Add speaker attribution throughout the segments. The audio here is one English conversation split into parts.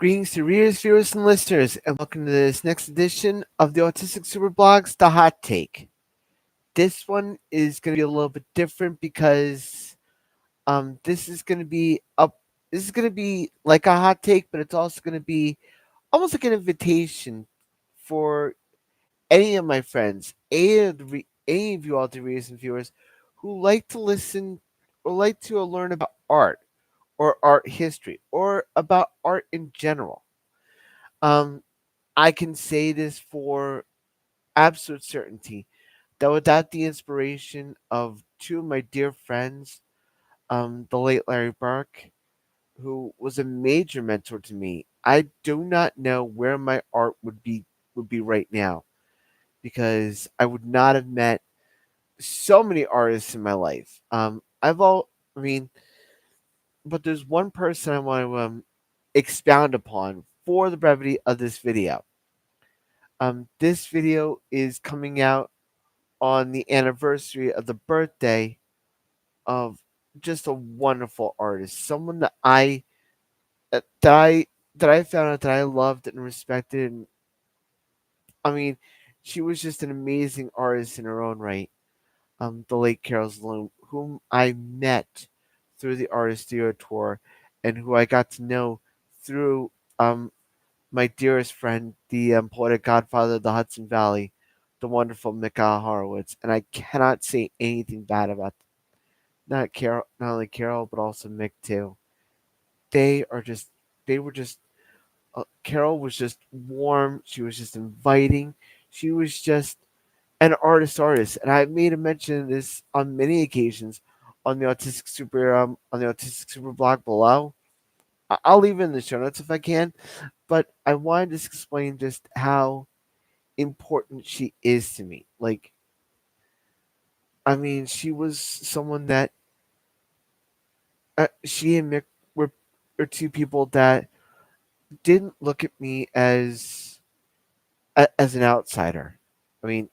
Speaker 1: Greetings to readers, viewers, and listeners, and welcome to this next edition of the Autistic Superblog's The Hot Take. This one is going to be a little bit different because this is going to be like a hot take, but it's also going to be almost like an invitation for any of my friends, any of you all, the readers and viewers, who like to listen or like to learn about art or art history or about art in general. Um, I can say this for absolute certainty that without the inspiration of two of my dear friends, the late Larry Burke, who was a major mentor to me, I do not know where my art would be right now because I would not have met so many artists in my life. I mean, but there's one person I want to expound upon for the brevity of this video. This video is coming out on the anniversary of the birthday of just a wonderful artist, someone that I that I found out that I loved and respected. And I mean, she was just an amazing artist in her own right. The late Carol Zaloom, whom I met through the Artist Studio Tour, and who I got to know through my dearest friend, the poetic godfather of the Hudson Valley, the wonderful Mikhail Horowitz. And I cannot say anything bad about not only Carol, but also Mick too. They are just, they were just. Carol was just warm. She was just inviting. She was just an artist, and I've made a mention of this on many occasions on the Autistic Super blog below. I'll leave it in the show notes if I can, but I wanted to just explain just how important she is to me. Like, I mean, she was someone that she and Mick were two people that didn't look at me as an outsider. I mean,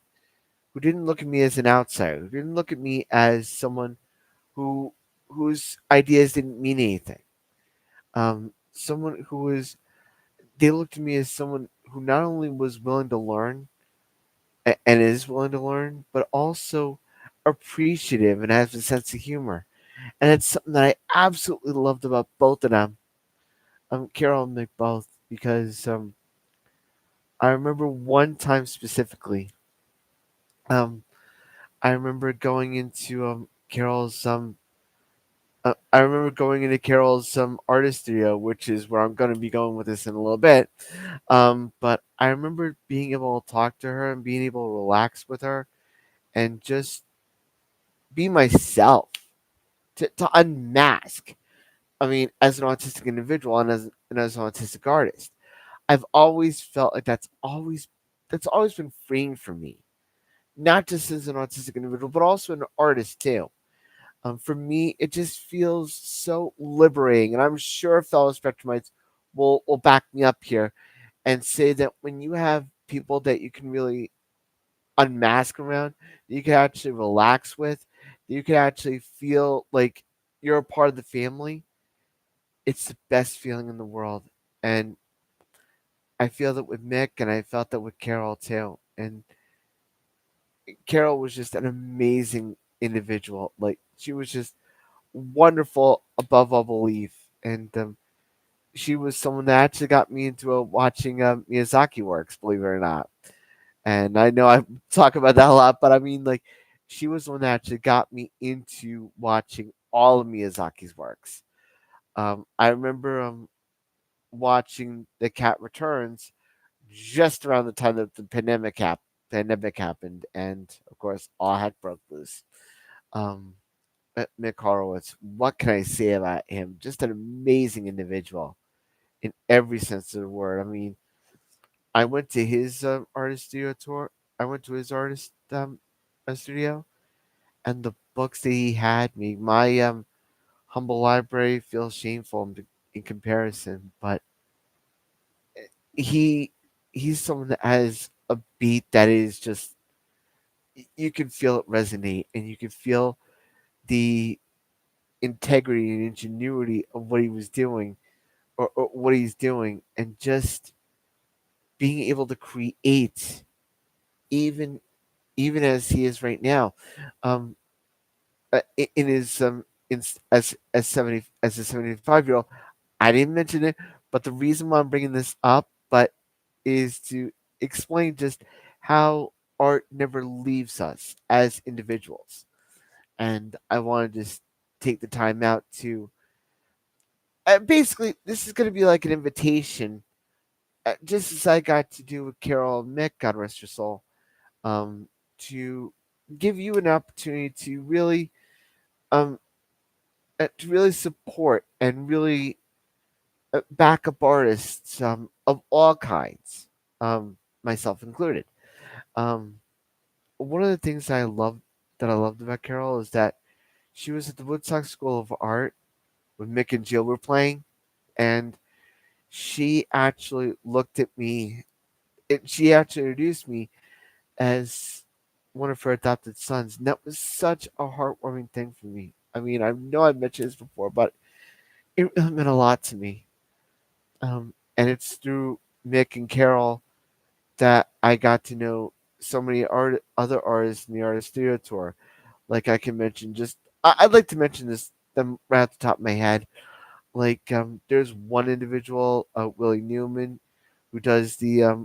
Speaker 1: who didn't look at me as an outsider? Who didn't look at me as someone who whose ideas didn't mean anything? Someone who was they looked at me as someone who not only was willing to learn and is willing to learn, but also appreciative and has a sense of humor. And it's something that I absolutely loved about both of them, Carol and Mick both, because I remember one time specifically. Um, I remember going into I remember going into Carol's artist studio, which is where I'm going to be going with this in a little bit. But I remember being able to talk to her and being able to relax with her and just be myself to unmask. I mean, as an autistic individual and as an autistic artist, I've always felt like that's always been freeing for me, not just as an autistic individual, but also an artist too. For me, it just feels so liberating, and I'm sure fellow Spectrumites will back me up here and say that when you have people that you can really unmask around, that you can actually relax with, that you can actually feel like you're a part of the family, it's the best feeling in the world. And I feel that with Mick, and I felt that with Carol too. And Carol was just an amazing individual. Like, she was just wonderful above all belief. And she was someone that actually got me into watching Miyazaki works, believe it or not. And I know I talk about that a lot, but I mean, like, she was the one that actually got me into watching all of Miyazaki's works. I remember watching The Cat Returns just around the time that the pandemic happened, and of course, all heck broke loose. Um, Mick Horowitz, what can I say about him? Just an amazing individual in every sense of the word. I mean, I went to his artist studio tour. I went to his artist studio, and the books that he had made my humble library feel shameful in comparison. But he he's someone that has a beat that is just you can feel it resonate, and you can feel the integrity and ingenuity of what he was doing or what he's doing, and just being able to create even even as he is right now, um, in his as 70 as a 75-year-old. I didn't mention it, but the reason why I'm bringing this up, but is to explain just how art never leaves us as individuals. And I want to just take the time out to basically, this is going to be like an invitation, just as I got to do with Carol and Mick, God rest her soul, um, to give you an opportunity um, to really support and really back up artists of all kinds, myself included. Um, One of the things that I loved about Carol is that she was at the Woodstock School of Art when Mick and Jill were playing, and she actually looked at me. She actually introduced me as one of her adopted sons, and that was such a heartwarming thing for me. I mean, I know I've mentioned this before, but it really meant a lot to me. And it's through Mick and Carol that I got to know so many other artists in the Artist Studio Tour. Like I can mention I'd like to mention this them right off the top of my head. Like there's one individual, Willie Newman, who does the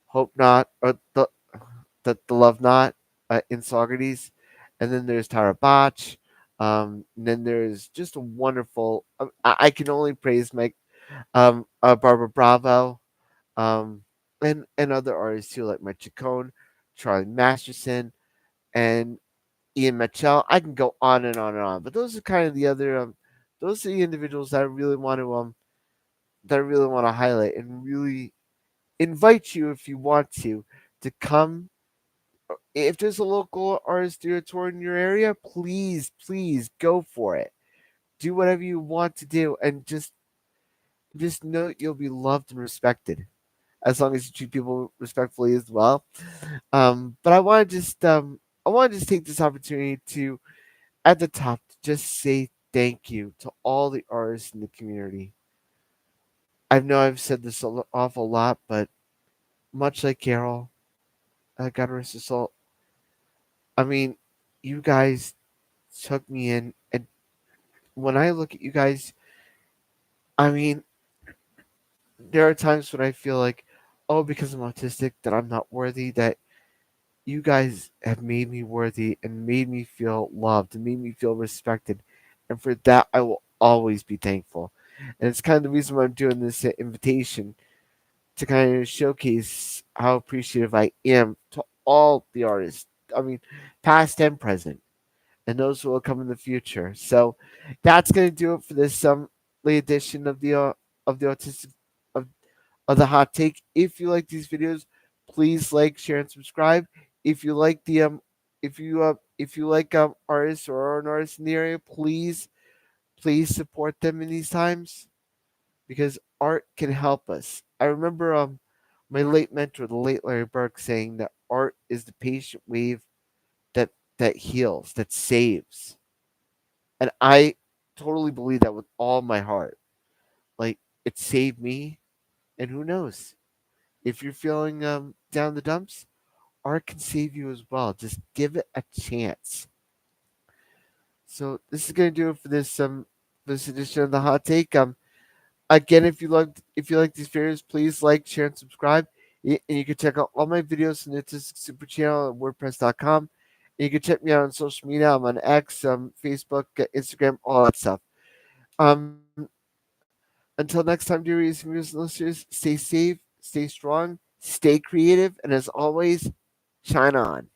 Speaker 1: Hope Not or the Love Not in Saugerties, and then there's Tara Botch. And then there's just a wonderful. I can only praise Barbara Bravo, um, and other artists too, like Mike Chacon, Charlie Masterson, and Ian Mitchell. I can go on and on and on, but those are kind of the other. Those are the individuals that I really want to highlight and really invite you if you want to come. If there's a local artist studio tour in your area, please go for it. Do whatever you want to do, and just know that you'll be loved and respected as long as you treat people respectfully as well. But I want to just take this opportunity to at the top to just say thank you to all the artists in the community. I know I've said this awful lot, but much like Carol, God rest her soul. I mean, you guys took me in, and when I look at you guys, I mean, there are times when I feel like, oh, because I'm autistic, that I'm not worthy. That you guys have made me worthy and made me feel loved and made me feel respected, and for that, I will always be thankful. And it's kind of the reason why I'm doing this invitation to kind of showcase how appreciative I am to all the artists. I mean, past and present, and those who will come in the future. So that's going to do it for this late edition of the autistic of, of the hot take. If you like these videos, please like, share, and subscribe. If you like the if you like artists or are an artist in the area, please support them in these times because art can help us. I remember my late mentor, the late Larry Burke, saying that art is the patient wave that that heals, that saves. And I totally believe that with all my heart. Like it saved me, and who knows? If you're feeling down the dumps, art can save you as well. Just give it a chance. So this is gonna do it for this edition of the hot take. Again, if you like these videos, please like, share, and subscribe. And you can check out all my videos on the Autistic Super Channel at WordPress.com. And you can check me out on social media. I'm on X, Facebook, Instagram, all that stuff. Um, until next time, dear readers and viewers and listeners, stay safe, stay strong, stay creative, and as always, shine on.